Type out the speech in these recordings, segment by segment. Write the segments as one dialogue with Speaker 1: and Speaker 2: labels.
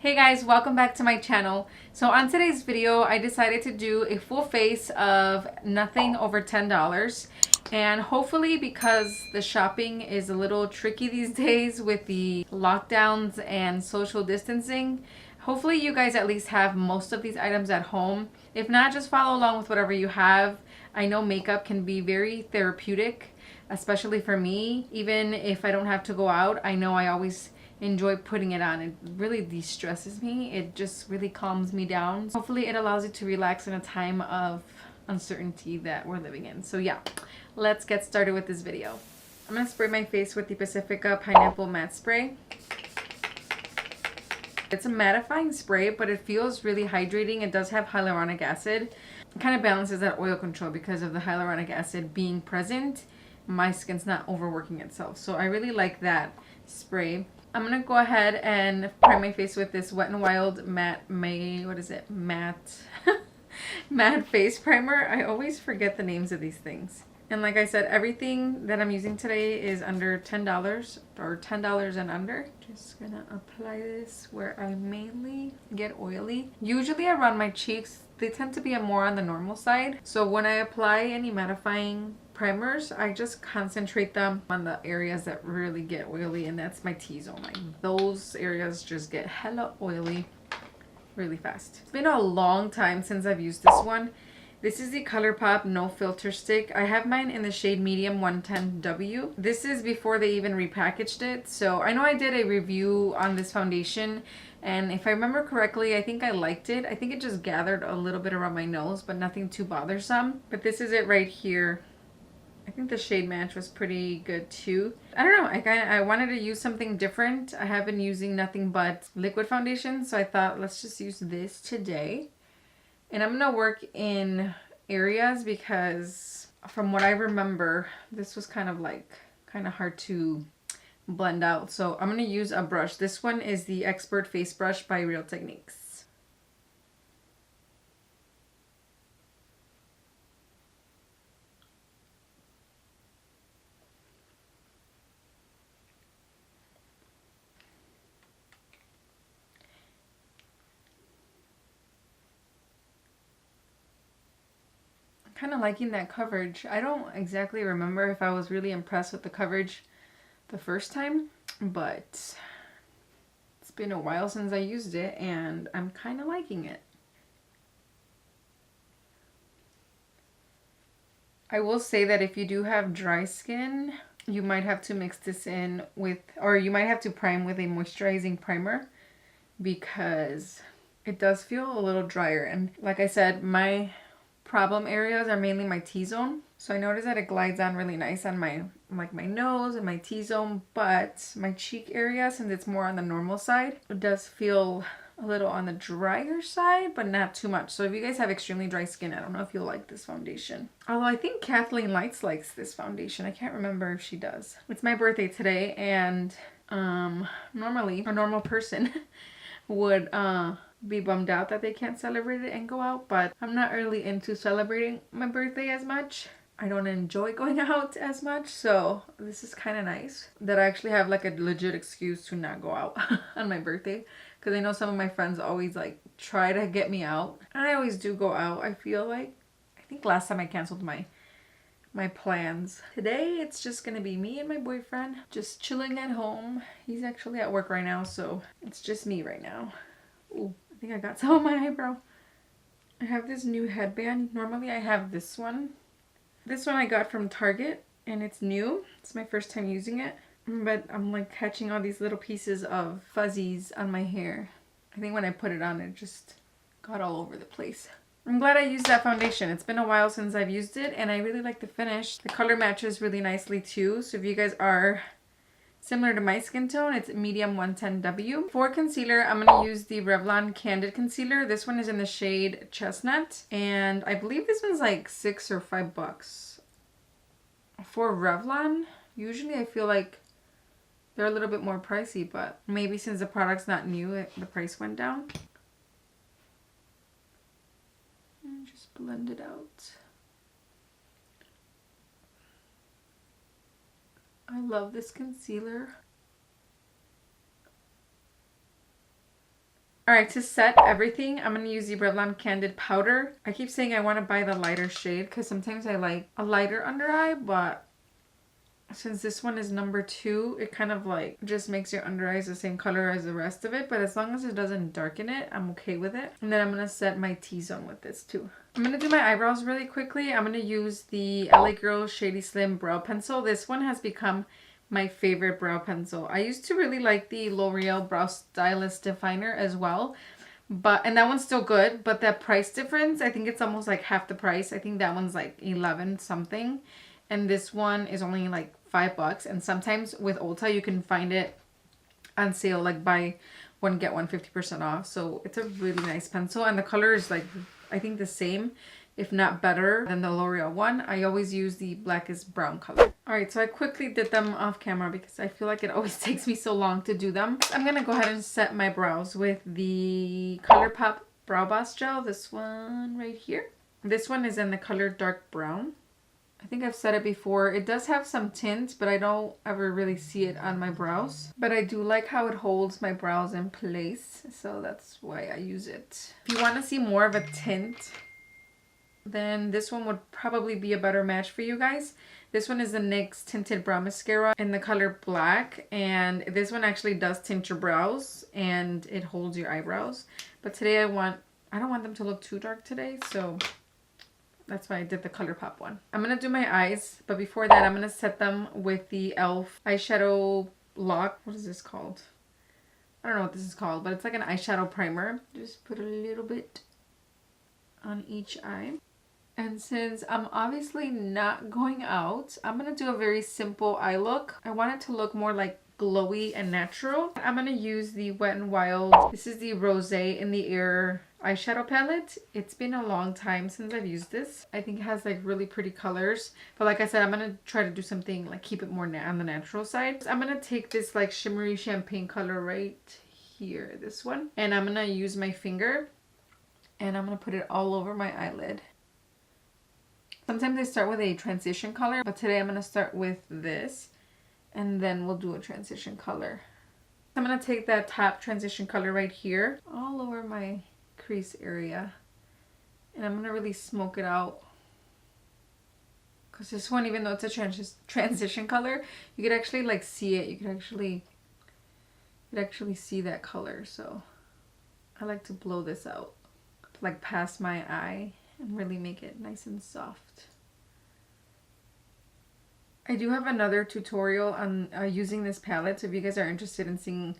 Speaker 1: Hey guys, welcome back to my channel. So on today's video, I decided to do a full face of nothing over $10. And hopefully, because the shopping is a little tricky these days with the lockdowns and social distancing, hopefully you guys at least have most of these items at home. If not, just follow along with whatever you have. I know makeup can be very therapeutic, especially for me. Even if I don't have to go out, I know I always enjoy putting it on. It really de-stresses me. It just really calms me down. Hopefully it allows you to relax in a time of uncertainty that we're living in. So yeah, let's get started with this video. I'm gonna spray my face with the Pacifica Pineapple Matte Spray. It's a mattifying spray, but it feels really hydrating. It does have hyaluronic acid. It kind of balances that oil control because of the hyaluronic acid being present. My skin's not overworking itself. So I really like that spray. I'm gonna go ahead and prime my face with this Wet n Wild matte matte face primer. I always forget the names of these things. And like I said, everything that I'm using today is under $10 or $10 and under. Just gonna apply this where I mainly get oily. Usually around my cheeks, they tend to be more on the normal side. So when I apply any mattifying primers, I just concentrate them on the areas that really get oily, and that's my T-zone. Like those areas just get hella oily really fast. It's been a long time since I've used this one. This is the Colourpop No Filter Stick. I have mine in the shade medium 110W. This is before they even repackaged it. So I know I did a review on this foundation, and if I remember correctly, I think I liked it. I think it just gathered a little bit around my nose, but nothing too bothersome. But this is it right here. I think the shade match was pretty good too. I don't know, I wanted to use something different. I have been using nothing but liquid foundation, so I thought let's just use this today. And I'm gonna work in areas because from what I remember, this was kind of hard to blend out. So I'm gonna use a brush. This one is the Expert Face Brush by Real Techniques. Kind of liking that coverage. I don't exactly remember if I was really impressed with the coverage the first time, but it's been a while since I used it and I'm kind of liking it. I will say that if you do have dry skin, you might have to mix this in with, or you might have to prime with a moisturizing primer because it does feel a little drier. And like I said, my problem areas are mainly my T-zone. So I noticed that it glides on really nice on my nose and my T-zone, but my cheek area, since it's more on the normal side, it does feel a little on the drier side, but not too much. So if you guys have extremely dry skin, I don't know if you'll like this foundation. Although I think Kathleen Lights likes this foundation. I can't remember if she does. It's my birthday today, and normally a normal person would be bummed out that they can't celebrate it and go out, but I'm not really into celebrating my birthday as much. I don't enjoy going out as much, so this is kind of nice that I actually have like a legit excuse to not go out on my birthday, because I know some of my friends always like try to get me out, and I always do go out. I feel like, I think last time I canceled my plans. Today it's just gonna be me and my boyfriend just chilling at home. He's actually at work right now, so it's just me right now. Ooh, I think I got some on my eyebrow. I have this new headband. Normally I have this one. This one I got from Target and it's new. It's my first time using it. But I'm like catching all these little pieces of fuzzies on my hair. I think when I put it on, it just got all over the place. I'm glad I used that foundation. It's been a while since I've used it and I really like the finish. The color matches really nicely too. So if you guys are similar to my skin tone, it's medium 110W. For concealer, I'm going to use the Revlon Candid concealer. This one is in the shade Chestnut, and I believe this one's like $6 or $5. For Revlon, usually I feel like they're a little bit more pricey, but maybe since the product's not new, the price went down. And just blend it out. I love this concealer. Alright, to set everything, I'm going to use the Revlon Candid powder. I keep saying I want to buy the lighter shade because sometimes I like a lighter under eye, but since this one is number 2, it kind of like just makes your under eyes the same color as the rest of it. But as long as it doesn't darken it, I'm okay with it. And then I'm going to set my T-zone with this too. I'm going to do my eyebrows really quickly. I'm going to use the LA Girl Shady Slim Brow Pencil. This one has become my favorite brow pencil. I used to really like the L'Oreal Brow Stylist Definer as well. And that one's still good, but that price difference, I think it's almost like half the price. I think that one's like 11 something. And this one is only like $5. And sometimes with Ulta, you can find it on sale, like buy one, get one 50% off. So it's a really nice pencil. And the color is like, I think the same, if not better than the L'Oreal one. I always use the Blackest brown color. Alright, so I quickly did them off camera because I feel like it always takes me so long to do them. I'm going to go ahead and set my brows with the Colourpop Brow Boss Gel. This one right here. This one is in the color dark brown. I think I've said it before. It does have some tint, but I don't ever really see it on my brows. But I do like how it holds my brows in place. So that's why I use it. If you want to see more of a tint, then this one would probably be a better match for you guys. This one is the NYX Tinted Brow Mascara in the color black. And this one actually does tint your brows and it holds your eyebrows. But today I don't want them to look too dark today. So that's why I did the Colourpop one. I'm going to do my eyes. But before that, I'm going to set them with the e.l.f. eyeshadow lock. What is this called? I don't know what this is called. But it's like an eyeshadow primer. Just put a little bit on each eye. And since I'm obviously not going out, I'm going to do a very simple eye look. I want it to look more like glowy and natural. I'm going to use the Wet n Wild. This is the Rosé in the Air eyeshadow palette. It's been a long time since I've used this. I think it has like really pretty colors. But like I said, I'm going to try to do something like keep it more on the natural side. I'm going to take this like shimmery champagne color right here, this one. And I'm going to use my finger and I'm going to put it all over my eyelid. Sometimes I start with a transition color, but today I'm going to start with this and then we'll do a transition color. I'm going to take that top transition color right here all over my crease area and I'm going to really smoke it out because this one, even though it's a transition color, you could actually like see it. You could actually see that color. So I like to blow this out like past my eye and really make it nice and soft. I do have another tutorial on using this palette, so if you guys are interested in seeing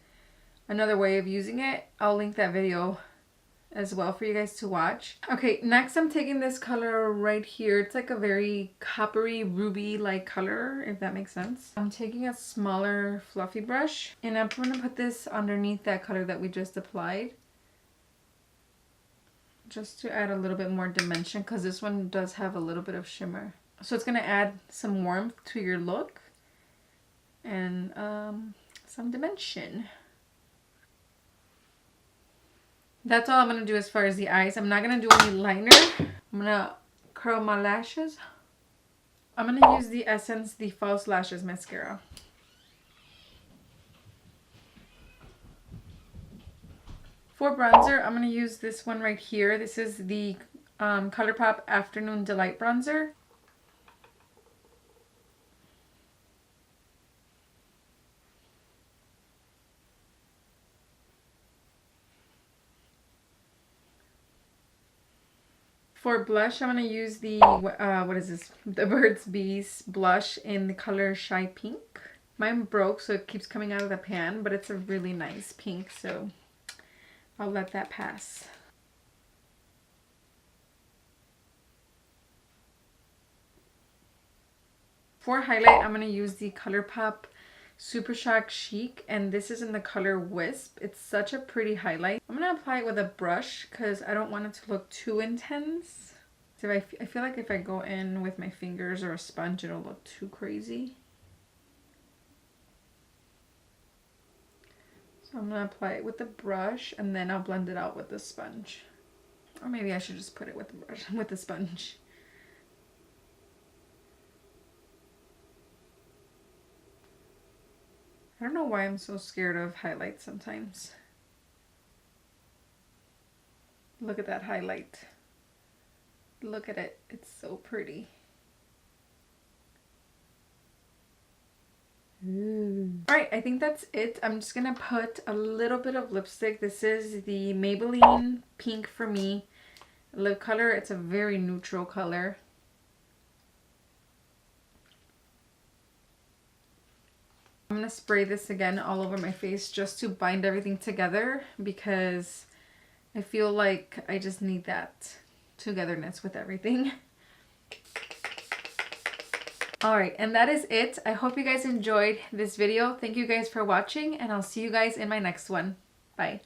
Speaker 1: another way of using it, I'll link that video as well for you guys to watch. Okay, next I'm taking this color right here. It's like a very coppery ruby-like color, if that makes sense. I'm taking a smaller fluffy brush and I'm going to put this underneath that color that we just applied, just to add a little bit more dimension because this one does have a little bit of shimmer. So it's going to add some warmth to your look and some dimension. That's all I'm going to do as far as the eyes. I'm not going to do any liner. I'm going to curl my lashes. I'm going to use the Essence the False Lashes Mascara. For bronzer, I'm going to use this one right here. This is the Colourpop Afternoon Delight Bronzer. For blush, I'm going to use the, what is this? The Burt's Bees blush in the color Shy Pink. Mine broke, so it keeps coming out of the pan, but it's a really nice pink, so I'll let that pass. For highlight, I'm going to use the Colourpop Super Shock Chic, and this is in the color Wisp. It's such a pretty highlight. I'm going to apply it with a brush because I don't want it to look too intense. So I feel like if I go in with my fingers or a sponge, it'll look too crazy. So I'm going to apply it with the brush and then I'll blend it out with the sponge. Or maybe I should just put it with the brush, with the sponge. I don't know why I'm so scared of highlights sometimes. Look at that highlight. Look at it. It's so pretty. Alright, I think that's it. I'm just gonna put a little bit of lipstick. This is the Maybelline Pink For Me lip color. It's a very neutral color. I'm gonna spray this again all over my face just to bind everything together because I feel like I just need that togetherness with everything. Alright, and that is it. I hope you guys enjoyed this video. Thank you guys for watching, and I'll see you guys in my next one. Bye.